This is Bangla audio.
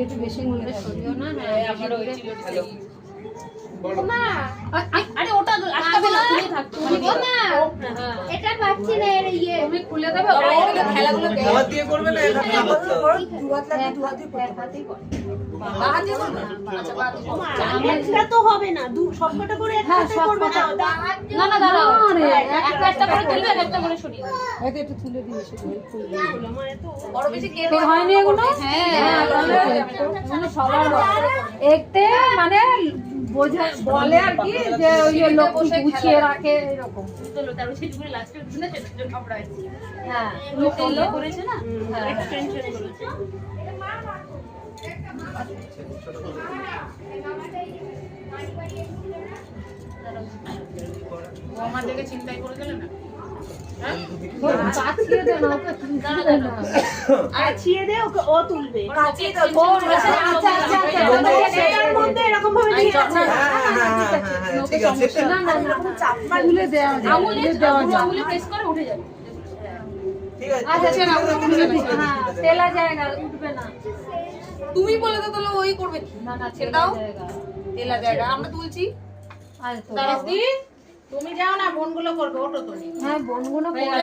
একটু বেশি মনে সরিও না। আমারও ওই ছিল ভালো। মা আরে ওটা আটকাবে না, তুমি থাক, তুমি ও মা এটা পাচ্ছি না এর ইয়ে তুমি খুলে দেবে। খেলাগুলো হাত দিয়ে করবে না এটা না করতে হবে। একটা তো হবে না, সবকটা করে একটা হ্যাঁ, হাতে সব করবে না। না না দাঁড়াও, একটা একটা করে তুলবে, একটা করে সরিয়ে দেবে। এটা একটু তুলে দিই সেটা খুলবে আমার এত বড় বেশি কে তোর হয়নি এগুলো? হ্যাঁ, তাহলে এগুলো সবার একতে মানে বোঝা বলে আর কি যে ওই যে লোক গুছিয়ে রাখে এরকম। তোলো তারপর সেটু করে লাস্টের দিনে সেটার জন্য আমরা আছি। হ্যাঁ, তুমি তোলো করেছে না? হ্যাঁ। একটা টেনশন করেছে। ও আমার দিকে চিন্তাই করে গেল না। কাছিয়ে দে না, ওকে তুলতে দে না। আছিয়ে দে, ও তুলবে। কাছে তো ও আচ্ছা, আচ্ছা, আচ্ছা, আচ্ছা। এটার মধ্যে এরকম ভাবে দিয়ে আছে। হ্যাঁ, ঠিক আছে। না না না, তুলে দেওয়া যায়, আঙুলে তুলে দেওয়া যায়। আঙুলে প্রেস করে উঠে যাবে। ঠিক আছে। আচ্ছা, ছেড়ে দাও, তুলে দাও। হ্যাঁ, তেলা জায়গা উঠবে না। তুমি বলে তো তাহলে ওই করবে কি? না না, ছেড়ে তেলা দাও। জায়গা। তেলা জায়গা আমরা তুলছি। আরে তো দাঁড়াও। তুমি যাও না, বোনগুলো করবে, ওঠো তুমি। হ্যাঁ, বোনগুলো